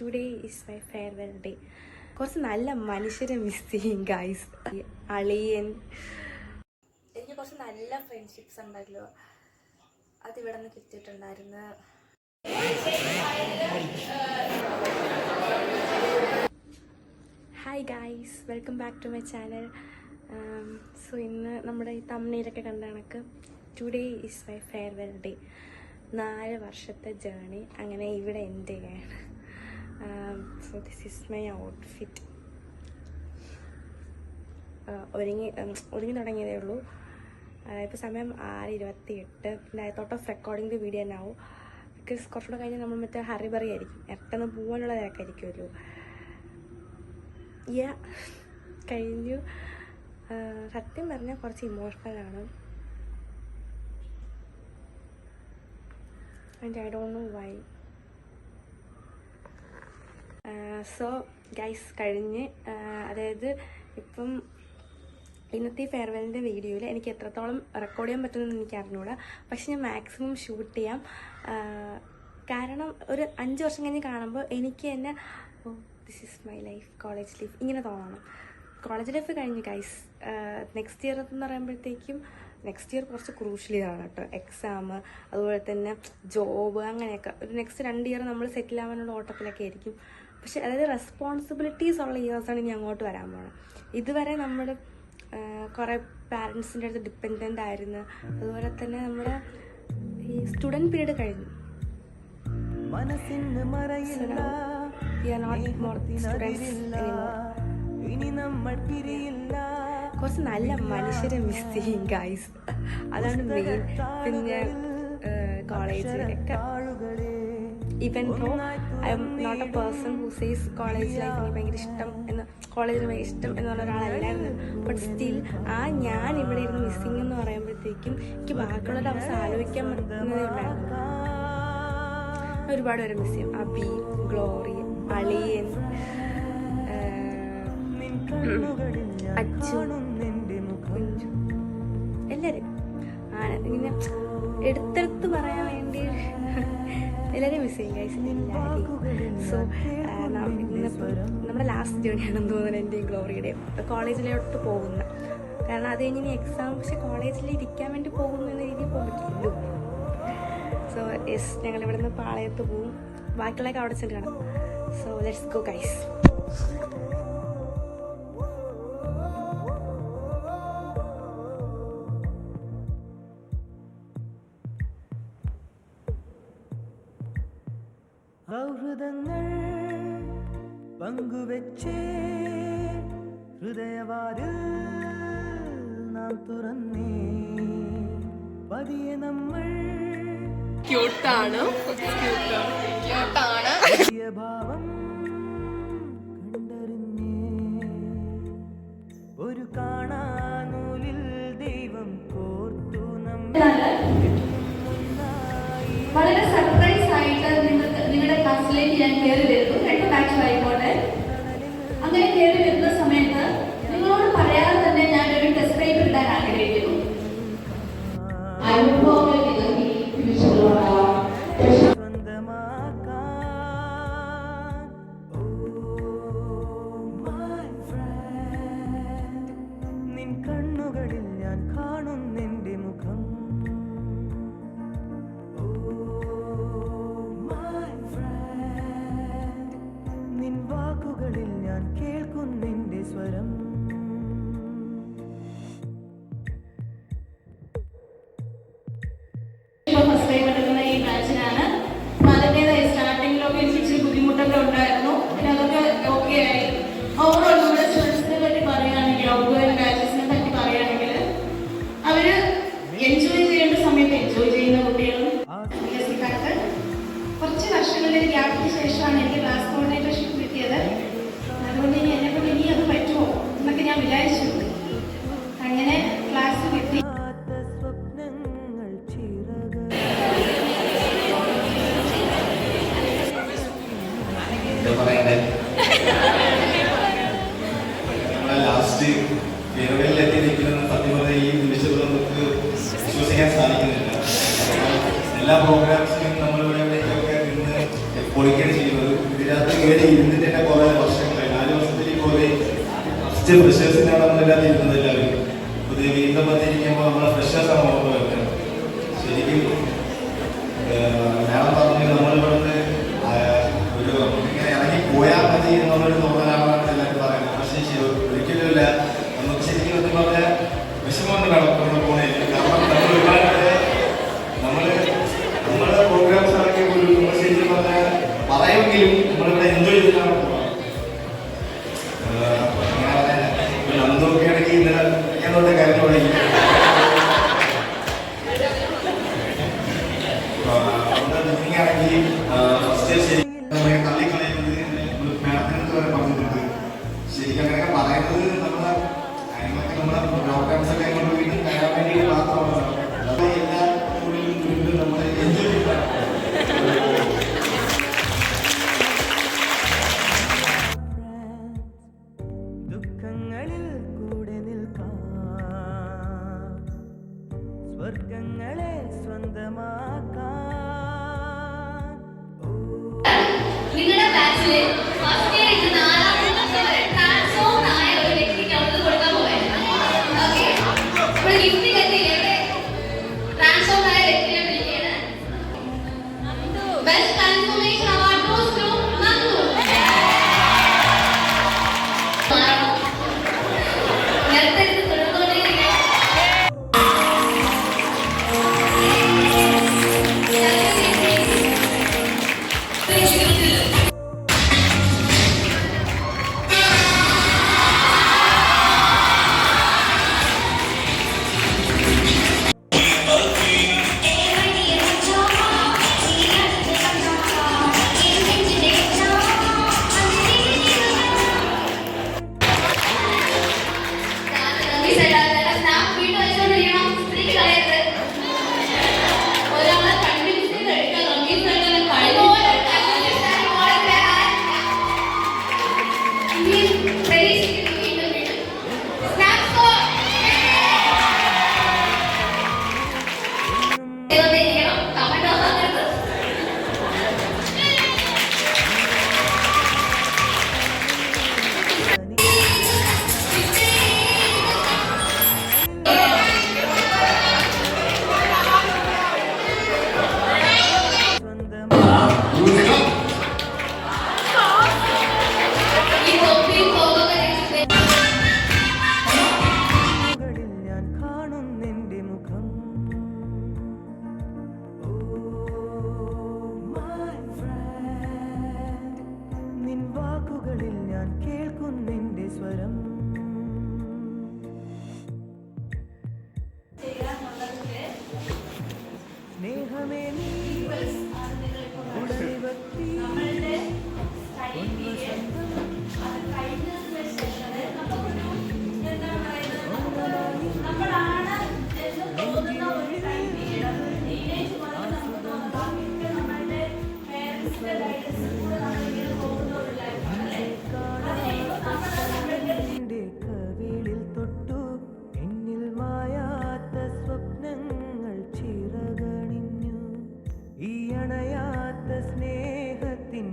Today is my farewell day. കുറച്ച് നല്ല മനുഷ്യരെ മിസ് ചെയ്യും ഗൈസ്. അളിയൻ, എനിക്ക് കുറച്ച് നല്ല ഫ്രണ്ട്ഷിപ്സ് ഉണ്ടല്ലോ, അതിവിടെ നിന്ന് കിട്ടിയിട്ടുണ്ടായിരുന്നു. Hi guys, welcome back to my channel. So ഇന്ന് നമ്മുടെ ഈ തമ്മിലൊക്കെ കണ്ട കണക്ക് today is my farewell day. 4 വർഷത്തെ ജേണി അങ്ങനെ ഇവിടെ എൻ്റെ ചെയ്യാണ്. So this is my outfit. ഒരുങ്ങി തുടങ്ങിയതേ ഉള്ളൂ. ഇപ്പോൾ സമയം 6:28. പിന്നെ thought of recording the video തന്നെ ആവും. ബിക്കോസ് കുറച്ചുകൂടെ കഴിഞ്ഞാൽ നമ്മൾ മറ്റേ ഹറിബറി ആയിരിക്കും, എട്ടെന്ന് പോകാനുള്ള തിരക്കായിരിക്കുമല്ലോ. കഴിഞ്ഞു. സത്യം പറഞ്ഞാൽ കുറച്ച് ഇമോഷണലാണ്. And I don't know why. So guys, കഴിഞ്ഞ് അതായത് ഇപ്പം ഇന്നത്തെ ഫെയർവെല്ലിൻ്റെ വീഡിയോയിൽ എനിക്ക് എത്രത്തോളം റെക്കോർഡ് ചെയ്യാൻ പറ്റുമെന്ന് എനിക്ക് അറിഞ്ഞൂടാ. പക്ഷെ ഞാൻ മാക്സിമം ഷൂട്ട് ചെയ്യാം. കാരണം ഒരു 5 വർഷം കഴിഞ്ഞ് കാണുമ്പോൾ എനിക്ക് തന്നെ this is my life, college life ഇങ്ങനെ തോന്നണം. കോളേജ് ലൈഫ് കഴിഞ്ഞു ഗൈസ്. നെക്സ്റ്റ് ഇയർ എന്ന് പറയുമ്പോഴത്തേക്കും നെക്സ്റ്റ് ഇയർ കുറച്ച് ക്രൂഷ്യൽ ഇയറാണ് കേട്ടോ. എക്സാം, അതുപോലെ തന്നെ ജോബ്, അങ്ങനെയൊക്കെ ഒരു നെക്സ്റ്റ് 2 ഇയർ നമ്മൾ സെറ്റിൽ ആവാനുള്ള ഓട്ടത്തിലൊക്കെ ആയിരിക്കും. പക്ഷെ അതായത് റെസ്പോൺസിബിലിറ്റീസ് ഉള്ള ഇയേഴ്സാണ് ഇനി അങ്ങോട്ട് വരാൻ പോകുന്നത്. ഇതുവരെ നമ്മൾ കുറേ പാരൻസിൻ്റെ അടുത്ത് ഡിപ്പെൻഡൻ്റ് ആയിരുന്നു. അതുപോലെ തന്നെ നമ്മുടെ ഈ സ്റ്റുഡൻറ് പീരീഡ് കഴിഞ്ഞു. കുറച്ച് നല്ല മനുഷ്യരെ മിസ് ചെയ്യും ഗൈസ്, അതാണ് മെയിൻ. പിന്നെ കോളേജിലൊക്കെ even though I am not a person who says college life എനിക്ക് ഭയങ്കര ഇഷ്ടം എന്ന്, കോളേജിന് ഭയങ്കര ഇഷ്ടം എന്ന് പറഞ്ഞ ഒരാളല്ലായിരുന്നു. ബട്ട് സ്റ്റിൽ ഞാൻ ഇവിടെ ഇരുന്ന് മിസ്സിങ് എന്ന് പറയുമ്പോഴത്തേക്കും എനിക്ക് ബാക്കിയുള്ളവരുടെ അവസ്ഥ ആലോചിക്കാൻ പറ്റുന്നതേ ഉണ്ടായിരുന്നു. ഒരുപാട് പേരെ മിസ് ചെയ്യും. അബി, ഗ്ലോറി, അളിയൻ, അച്ചു, കുഞ്ചു, എല്ലാവരും ഇങ്ങനെ എടുത്തെടുത്ത് പറയാൻ വേണ്ടി എല്ലാവരെയും മിസ് ചെയ്യും ഗൈസ്, എല്ലാവരെയും. സോ ഇന്നിപ്പോൾ നമ്മുടെ ലാസ്റ്റ് ജേണിയാണെന്ന് തോന്നുന്നത് എൻ്റെയും ഗ്ലോറിയുടെയും കോളേജിലോട്ട് പോകുന്നത്. കാരണം അത് കഴിഞ്ഞ് ഇനി എക്സാം, പക്ഷെ കോളേജിൽ ഇരിക്കാൻ വേണ്ടി പോകുന്നു എന്ന രീതിയിൽ പോകാൻ പറ്റില്ലല്ലോ. സോ യെസ്, ഞങ്ങൾ ഇവിടെ നിന്ന് പാളയത്ത് പോവും. ബാക്കിയുള്ളതൊക്കെ അവിടെ ചെന്ന് കാണാം. So let's go guys. സൗഹൃദങ്ങൾ പങ്കുവെച്ചേ ഹൃദയവാതിൽ നാം തുറന്നേ, പതിയെ നമ്മൾ ക്യൂട്ടാണ് ഭാവം കണ്ടറിഞ്ഞേ, ഒരു കാണാനൂലിൽ ദൈവം കോർത്തു നമ്മൾ. വളരെ സർപ്രൈസ് ആയിട്ട് നിങ്ങളുടെ ക്ലാസ്സിലേക്ക് ഞാൻ കയറി വരുന്നു. 2 ബാച്ചുമായിക്കോട്ടെ. അങ്ങനെ കയറി വരുന്ന സമയത്ത് നിങ്ങളോട് പറയാതെ തന്നെ ഞാൻ ഒരു ടെസ്റ്റ് പേപ്പർ ഇടാൻ ആഗ്രഹിക്കുന്നു. നിൻ കണ്ണുകളിൽ ഞാൻ കാണുന്നെന്റെ മുഖം, നിൻ വാക്കുകളിൽ ഞാൻ കേൾക്കുന്നെന്റെ സ്വരം. ഫസ്റ്റ് ടൈം എടുക്കുന്ന ഈ ബാച്ചിനാണ്. അതിൻ്റെതായി സ്റ്റാർട്ടിങ്ങിലൊക്കെ എനിക്ക് ഇച്ചിരി ബുദ്ധിമുട്ടൊക്കെ ഉണ്ടായിരുന്നു. പിന്നെ അതൊക്കെ ഓക്കെ ആയി. ഓവറോൾ നമ്മുടെ സ്റ്റുഡൻസിനെ പറ്റി പറയുകയാണെങ്കിൽ, ഔട്ട്ഗോയിങ് ബാച്ചസിനെ പറ്റി പറയുകയാണെങ്കിൽ അവർ എൻജോയ് ചെയ്യേണ്ട സമയത്ത് എൻജോയ് ചെയ്യുന്ന കുട്ടികളും കുറച്ച് വർഷങ്ങളുടെ ഗ്യാപ്പിന് ശേഷമാണ് എനിക്ക് ക്ലാസ് കോർഡിനേറ്റർഷിപ്പ് കിട്ടിയത്. അതുകൊണ്ട് ഇനി എന്നെക്കൊണ്ട് ഇനി അത് പറ്റുമോ എന്നൊക്കെ ഞാൻ വിചാരിച്ചു. അങ്ങനെ ക്ലാസ് കിട്ടി. സ്വപ്നങ്ങൾ ചിറക് ലാസ്റ്റ് ഫെയർവെല്ലിലെത്തി നിൽക്കുന്നത് സത്യം പറഞ്ഞാൽ ഈ നിമിഷം നമുക്ക് വിശ്വസിക്കാൻ സാധിക്കുന്നില്ല. എല്ലാ പ്രോഗ്രാംസിലും നമ്മളിവിടെ എവിടേക്കൊക്കെ നിന്ന് പൊളിക്കുകയാണ് ചെയ്യുന്നത്. ഇതിനകത്ത് ഇവര് ഇരുന്നിട്ട് തന്നെ കുറെ വർഷങ്ങളായി 4 വർഷത്തിൽ പോലെ ഫസ്റ്റ് ഫ്രഷേഴ്സിനാണ് നമ്മളെല്ലാം ഇരുന്നത് എല്ലാവരും. പുതിയ വീണ്ടും വന്നിരിക്കുമ്പോൾ നമ്മളെ ഫ്രഷേഴ്സാണ് ഓർമ്മ വരുന്നത്. ശരിക്കും മാഡം പറഞ്ഞു നമ്മളിവിടുന്ന് ഒരു ഇങ്ങനെ ഇറങ്ങി പോയാൽ മതി എന്നുള്ളൊരു തോന്നലാണ് എല്ലാവരും പറയുന്നത്. പക്ഷേ ഒരിക്കലുമില്ല. നമുക്ക് ശരിക്കും എന്ന് പറഞ്ഞാൽ വിഷമമുണ്ട് മാഡം നമ്മൾ പോണേല്. കാരണം നമ്മൾ ഒരുപാട് നമ്മളെ പ്രോഗ്രാംസ് ഇറങ്ങിയ പോലും നമ്മൾ ശരിക്കും പറഞ്ഞാൽ പറയുമെങ്കിലും നമ്മളിവിടെ എൻജോയ് ചെയ്തിട്ടാണ് പോകുന്നത്. അങ്ങനെ നന്ദൊക്കെ ആണെങ്കിൽ ഇന്നലെ ഞാനോട്ടെ കാര്യം തുടങ്ങി. ആണെങ്കിൽ ഫസ്റ്റ് ശരി തള്ളിക്കളയുന്നത് മാഡത്തിനടുത്ത് വരെ പറഞ്ഞിട്ടുണ്ട്. ശരിക്കും അങ്ങനെയൊക്കെ പറയുന്നത് നമ്മളെ പ്രോഗ്രാംസ് ഒക്കെ കൊണ്ട് വീണ്ടും കയറാൻ വേണ്ടി മാത്രമാണ്. അത് എല്ലാ തൊഴിലും വീണ്ടും നമ്മൾ എൻജോയ് ചെയ്താണ്. ദുഃഖങ്ങളിൽ കൂടെ നിൽക്കാം, സ്വർഗങ്ങളെ സ്വന്തമാക്കാം. നിങ്ങളുടെ ബാച്ചില് ഫസ്റ്റ് ഇയർ ഇത് 4-ാം വർഷം വരെ ട്രാൻസ്ഫോം ആയ ഒരു വ്യക്തിക്ക് അവർക്ക് കൊടുക്കാൻ പോയത്. ഓക്കെ, അപ്പോൾ ഗിഫ്റ്റ് കത്തിയില്ലേ ട്രാൻസ്ഫോം ആയ വ്യക്തിയെ വിളിക്കുകയാണ്. Best transformation award goes to Nandu. നേരത്തെ തുടർന്നുകൊണ്ടിരിക്കുക. സ്നേഹമേ നീ ഉടലിവത്തി കവിളിൽ തൊട്ടു എന്നിൽ മായാത്ത സ്വപ്നങ്ങൾ ചിറകണിഞ്ഞു. ഈ അണയാത്ത സ്നേഹത്തിനതിരില്ലാതെ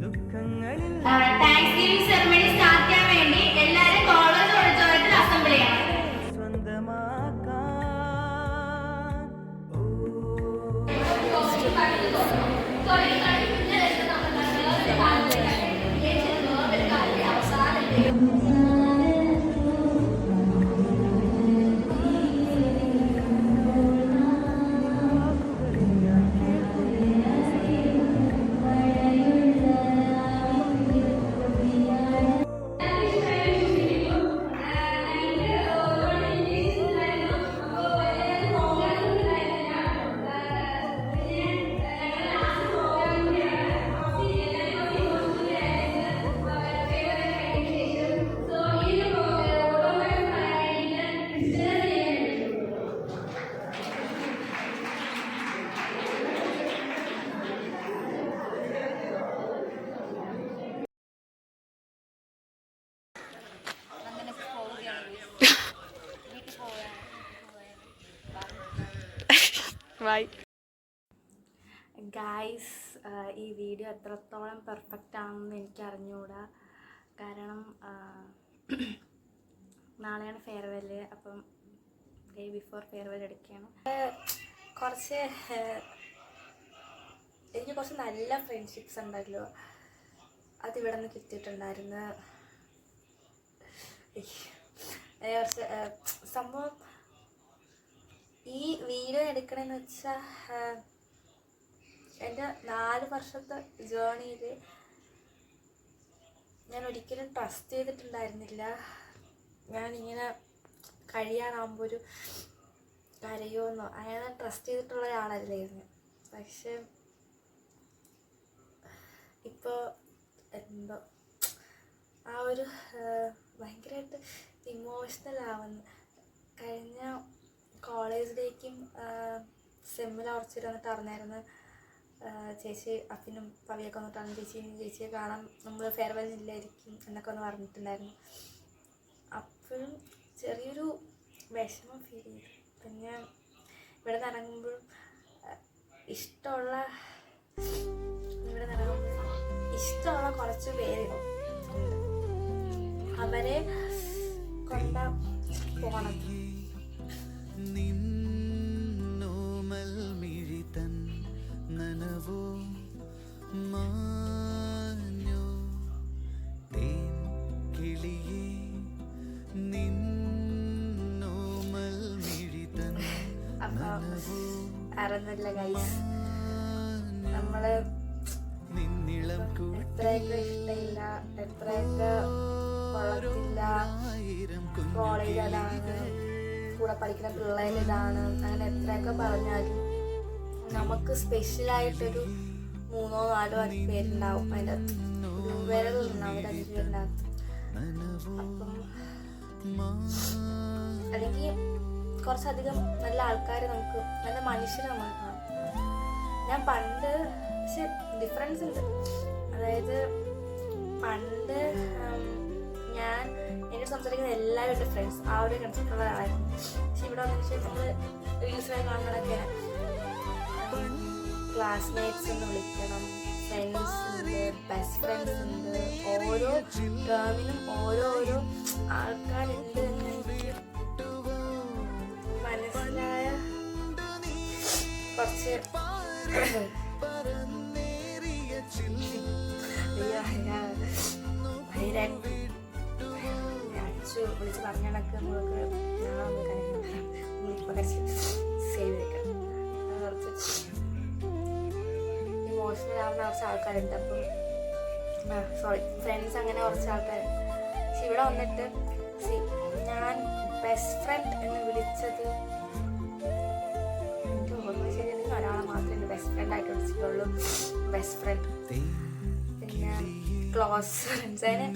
ദുഃഖങ്ങളിൽ താങ്ക്സ്ഗിവിംഗ് സെറമണി സ്റ്റാർട്ട് ചെയ്യാൻ വേണ്ടി എല്ലാവരും കോളേജ് ഓഡിറ്റോറിയത്തിൽ അസംബിൾ ചെയ്യണം. സ്വന്തമാക്കാൻ ബൈ ഗായ്സ്. ഈ വീഡിയോ എത്രത്തോളം പെർഫെക്റ്റ് ആണെന്ന് എനിക്ക് അറിഞ്ഞുകൂടാ. കാരണം നാളെയാണ് ഫെയർവെൽ. അപ്പം ഡേ ബിഫോർ ഫെയർവെൽ എടുക്കുകയാണ്. കുറച്ച് എനിക്ക് കുറച്ച് നല്ല ഫ്രണ്ട്ഷിപ്സ് ഉണ്ടല്ലോ, അതിവിടെ നിന്ന് കിട്ടിയിട്ടുണ്ടായിരുന്നു. കുറച്ച് സംഭവം ഈ വീഡിയോ എടുക്കണമെന്ന് വെച്ചാൽ എൻ്റെ 4 വർഷത്തെ ജേണിയിൽ ഞാൻ ഒരിക്കലും ട്രസ്റ്റ് ചെയ്തിട്ടുണ്ടായിരുന്നില്ല. ഞാനിങ്ങനെ കഴിയാറാകുമ്പോൾ ഒരു കരയുമെന്നോ അങ്ങനെ ട്രസ്റ്റ് ചെയ്തിട്ടുള്ള ഒരാളല്ലായിരുന്നു. പക്ഷെ ഇപ്പോൾ എന്തോ ആ ഒരു ഭയങ്കരമായിട്ട് ഇമോഷണൽ ആവുന്നു. കഴിഞ്ഞ കോളേജിലേക്കും സെമ്മിൽ ഉറച്ചിട്ട് വന്നിട്ട് അറിഞ്ഞായിരുന്നു ചേച്ചി അഫിനും പവിയൊക്കെ വന്നിട്ടാണ് ചേച്ചിയെ കാണാൻ നമ്മൾ ഫെയർവെല്ലില്ലായിരിക്കും എന്നൊക്കെ ഒന്ന് പറഞ്ഞിട്ടുണ്ടായിരുന്നു. അപ്പോഴും ചെറിയൊരു വിഷമം ഫീൽ ചെയ്തു. പിന്നെ ഇവിടെ നിന്ന് ഇറങ്ങുമ്പോഴും ഇഷ്ടമുള്ള കുറച്ച് പേര് അവരെ കൊണ്ട പോകണം. നിന്നോമൽ മിഴിതൻ നനവോ മാഞ്ഞോ തേൻ കിളിയേ നിന്നോമൽ മിഴിതൻ നനവോ അറിഞ്ഞില്ല ഗൈസ്, നമ്മള് എത്രയൊക്കെ ഇഷ്ടമില്ല, എത്രയൊക്കെ കൊള്ളത്തില്ല, കോളേജ് അതാണ്, കൂടെ പഠിക്കുന്ന പിള്ളേരിതാണ്, അങ്ങനെ എത്രയൊക്കെ പറഞ്ഞാലും നമുക്ക് സ്പെഷ്യലായിട്ടൊരു 3-4 പേരുണ്ടാവും. അതിൻ്റെ ഒരു വിരലുണ്ടാവും, ഒരു 5 പേരുണ്ടാവും. അപ്പം അല്ലെങ്കിൽ കുറച്ചധികം നല്ല ആൾക്കാർ നമുക്ക്, നല്ല മനുഷ്യരെ നമുക്ക് കാണാം. ഞാൻ പണ്ട് പക്ഷെ ഡിഫറൻസ് ഉണ്ട്. അതായത് പണ്ട് ഞാൻ എന്നോട് സംസാരിക്കുന്ന എല്ലാവരും എൻ്റെ ഫ്രണ്ട്സ് ആ ഒരു കൺസെപ്റ്റുള്ള ആളായിരുന്നു. പക്ഷെ ഇവിടെ വന്നതിന് ശേഷം നമ്മൾ റീൽസിലൊക്കെ കാണുന്നതൊക്കെ ക്ലാസ്മേറ്റ്സ് എന്ന് വിളിക്കണം, ഫ്രണ്ട്സ് ഉണ്ട്, ബെസ്റ്റ് ഫ്രണ്ട്സ് ഉണ്ട്, ഓരോ ടേമിനും ഓരോരോ ആൾക്കാരുണ്ട് എന്ന് എനിക്ക് മനസ്സിലായ കുറച്ച് അച്ചു വിളിച്ച് പറഞ്ഞ കണക്ക് നമ്മൾക്ക് സേവ് ചെയ്തേക്കണം. കുറച്ച് ഇമോഷണൽ ആവുന്ന കുറച്ച് ആൾക്കാരുണ്ട്. അപ്പം സോറി ഫ്രണ്ട്സ് അങ്ങനെ കുറച്ച് ആൾക്കാരുണ്ട്. പക്ഷെ ഇവിടെ വന്നിട്ട് ഞാൻ ബെസ്റ്റ് ഫ്രണ്ട് എന്ന് വിളിച്ചത് എനിക്ക് ഓർമ്മ ശരിയാണെങ്കിൽ ഒരാളെ മാത്രമേ എൻ്റെ ബെസ്റ്റ് ഫ്രണ്ട് ആയിട്ട് വിളിച്ചിട്ടുള്ളൂ. ബെസ്റ്റ് ഫ്രണ്ട് പിന്നെ ക്ലോസ് ഫ്രണ്ട്സ് അതിന്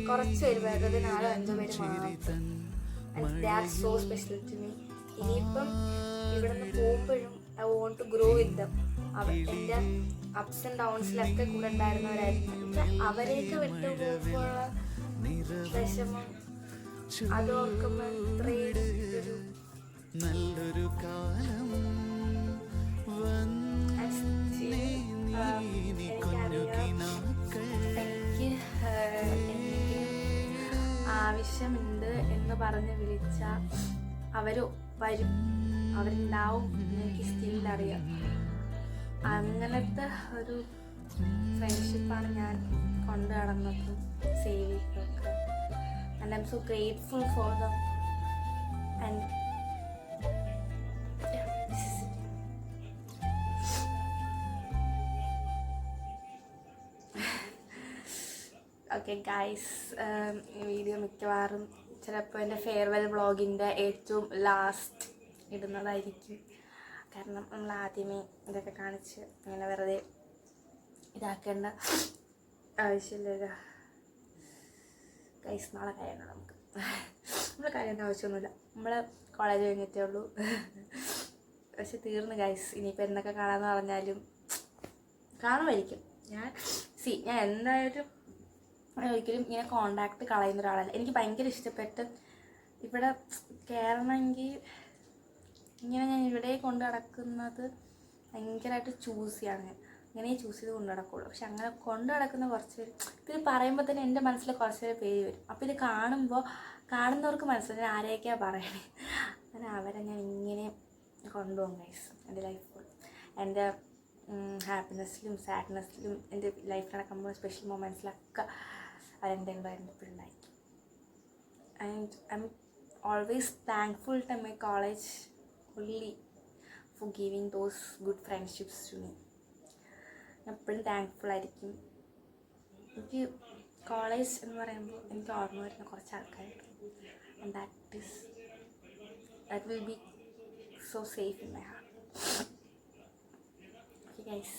കുറച്ച് പേര്, വേറെ 4-5 പേര് മാത്രം. And they are so special to me. ഇനിയിപ്പം ഇവിടെ നിന്ന് പോകുമ്പോഴും I want to grow with them. എൻ്റെ അപ്സ് ആൻഡ് ഡൗൺസിലൊക്കെ കൂടെ ഉണ്ടായിരുന്നവരായിരുന്നു. അവരെയൊക്കെ വിട്ടു പോകുമ്പോഴുള്ള വിഷമം അത് ഓർക്കുമ്പോൾ ഇത്രയും നല്ലൊരു കാലം എനിക്ക് ആവശ്യമുണ്ട് എന്ന് പറഞ്ഞ് വിളിച്ച അവർ വരും, അവരുണ്ടാവും. എനിക്ക് സ്റ്റിൽ അറിയാം. അങ്ങനത്തെ ഒരു ഫ്രണ്ട്ഷിപ്പാണ് ഞാൻ കൊണ്ടു നടന്നതും സേവ് ചെയ്തതൊക്കെ. And I'm so grateful for them. And okay guys, ഈ വീഡിയോ മിക്കവാറും ചിലപ്പോൾ എൻ്റെ ഫെയർവെൽ വ്ളോഗിൻ്റെ ഏറ്റവും ലാസ്റ്റ് ഇടുന്നതായിരിക്കും. കാരണം നമ്മൾ ആദ്യമേ ഇതൊക്കെ കാണിച്ച് ഇങ്ങനെ വെറുതെ ഇതാക്കേണ്ട ആവശ്യമില്ലല്ലോ ഗൈസ്. നാളെ കഴിയണം നമുക്ക്. നമ്മൾ കഴിയേണ്ട ആവശ്യമൊന്നുമില്ല. നമ്മൾ കോളേജ് കഴിഞ്ഞിട്ടേ ഉള്ളൂ. പക്ഷെ തീർന്നു ഗൈസ്. ഇനിയിപ്പോൾ എന്തൊക്കെ കാണാമെന്ന് പറഞ്ഞാലും കാണുമായിരിക്കും. ഞാൻ എന്തായാലും ഒരിക്കലും ഇങ്ങനെ കോണ്ടാക്ട് കളയുന്ന ഒരാളല്ല. എനിക്ക് ഭയങ്കര ഇഷ്ടപ്പെട്ട് ഇവിടെ കയറണമെങ്കിൽ ഇങ്ങനെ ഞാൻ ഇവിടെ കൊണ്ട് നടക്കുന്നത് ഭയങ്കരമായിട്ട് ചൂസ് ചെയ്യാണ്. ഇങ്ങനെ ചൂസ് ചെയ്ത് കൊണ്ടു നടക്കുള്ളൂ. പക്ഷെ അങ്ങനെ കൊണ്ടു നടക്കുന്ന കുറച്ച് പേര് ഇത് പറയുമ്പോൾ തന്നെ എൻ്റെ മനസ്സിൽ കുറച്ച് പേര് പേര് വരും. അപ്പോൾ ഇത് കാണുന്നവർക്ക് മനസ്സിലായി ആരെയൊക്കെയാണ് പറയണേ. അങ്ങനെ അവരെ ഞാൻ ഇങ്ങനെ കൊണ്ടുപോകും ഗൈസ്. എൻ്റെ ലൈഫ് എൻ്റെ ഹാപ്പിനെസ്സിലും സാഡ്നെസ്സിലും എൻ്റെ ലൈഫിൽ നടക്കുമ്പോൾ സ്പെഷ്യൽ മൊമെൻറ്റ്സിലൊക്കെ അവരെൻ്റെ ഉണ്ടായിരുന്നു, ഇപ്പോഴുണ്ടായിരിക്കും. And I'm always thankful to my college only for giving those good friendships to me. ഞാൻ എപ്പോഴും താങ്ക്ഫുൾ ആയിരിക്കും. എനിക്ക് കോളേജ് എന്ന് പറയുമ്പോൾ എനിക്ക് ഓർമ്മ വരുന്ന കുറച്ച് ആൾക്കാരുണ്ട്. And that will be so safe in my heart. Okay guys.